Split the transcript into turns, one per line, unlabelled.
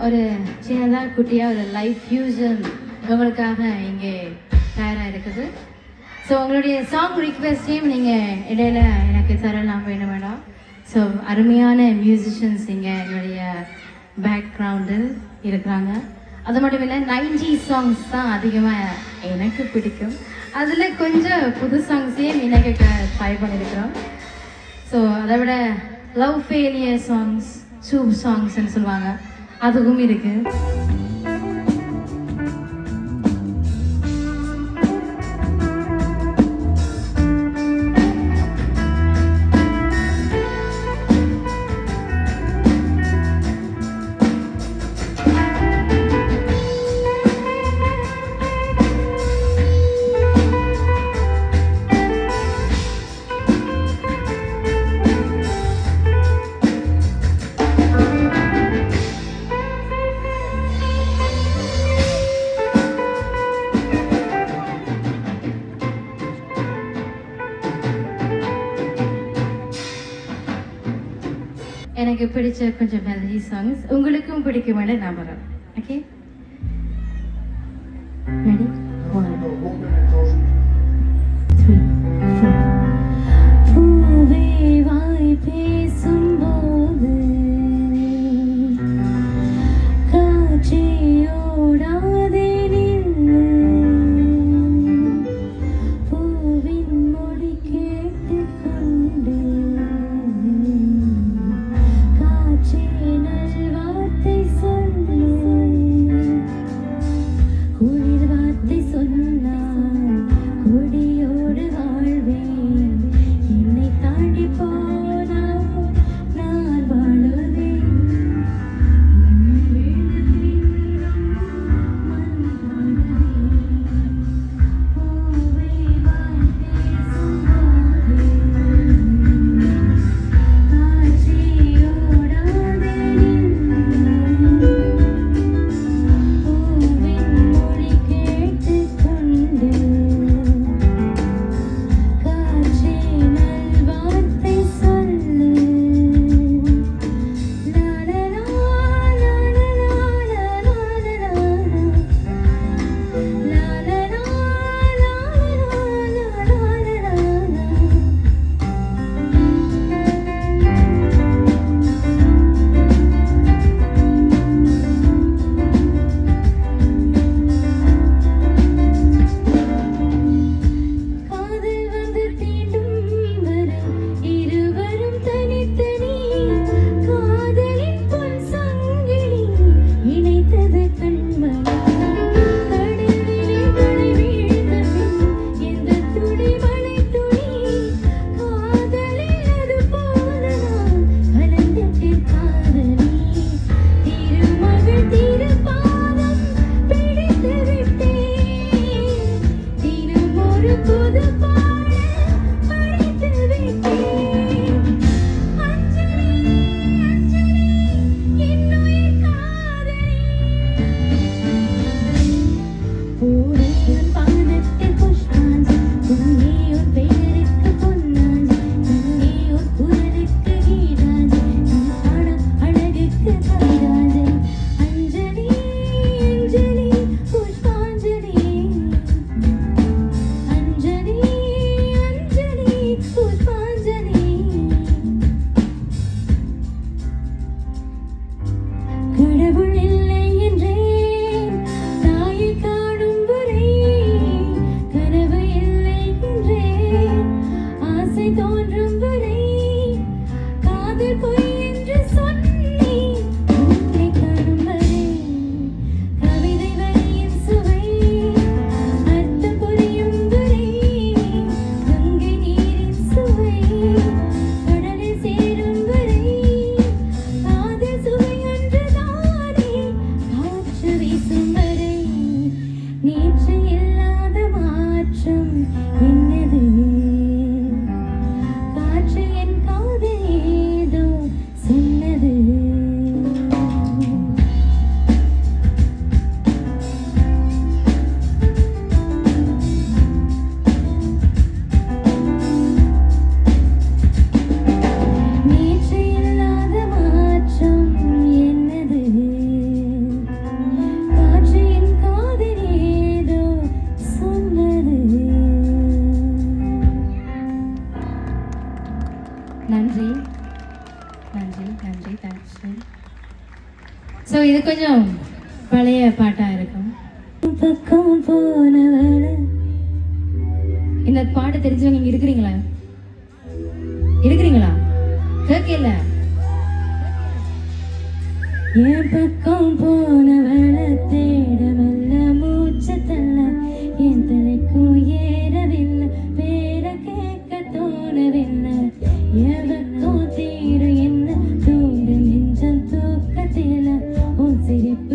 ஒரு சின்னதாக குட்டியாக ஒரு லைவ் ஃபியூஷன் உங்களுக்காக இங்கே தயாராக இருக்குது. ஸோ உங்களுடைய சாங் ரிக்வெஸ்டையும் நீங்கள் இடையில எனக்கு தரலாம் வேணும் வேண்டாம். ஸோ அருமையான மியூசிஷியன்ஸ் இங்கே என்னுடைய பேக்ரவுண்டில் இருக்கிறாங்க. அது மட்டும் இல்லை 90s சாங்ஸ் தான் அதிகமாக எனக்கு பிடிக்கும். அதில் கொஞ்சம் புது சாங்ஸையும் இணைக்க ட்ரை பண்ணியிருக்கிறோம். ஸோ அதை விட லவ் ஃபெயிலியர் சாங்ஸ், சூப் சாங்ஸ்ன்னு சொல்லுவாங்க, அதுவும் இருக்குது. எனக்கு பிடிச்ச கொஞ்சம் மெலடி சாங்ஸ் உங்களுக்கும் பிடிக்கும் என்று நம்புறேன். Okay, ready? 1 2 3 பூவே வாய் பேசும்போது காட்சியோடாதே நின்று பூவின் மொழி கேட்டுக்கொண்டு ஸோ இது கொஞ்சம் பழைய பாட்டாக இருக்கும். பக்கம் போனவள இந்த பாட்டு தெரிஞ்சவங்க இங்க இருக்கிறீங்களா? இருக்கிறீங்களா? கேட்கல. என் பக்கம் போனவள தேடவல்ல மூச்சு தள்ள என் தலைக்கும் ஏறவில்லை பேர கேட்க தோணவில்லை எவக்கும் தீரு என்ன தூண்டு நெஞ்சம் தூக்கத்தில உன் சிரிப்பு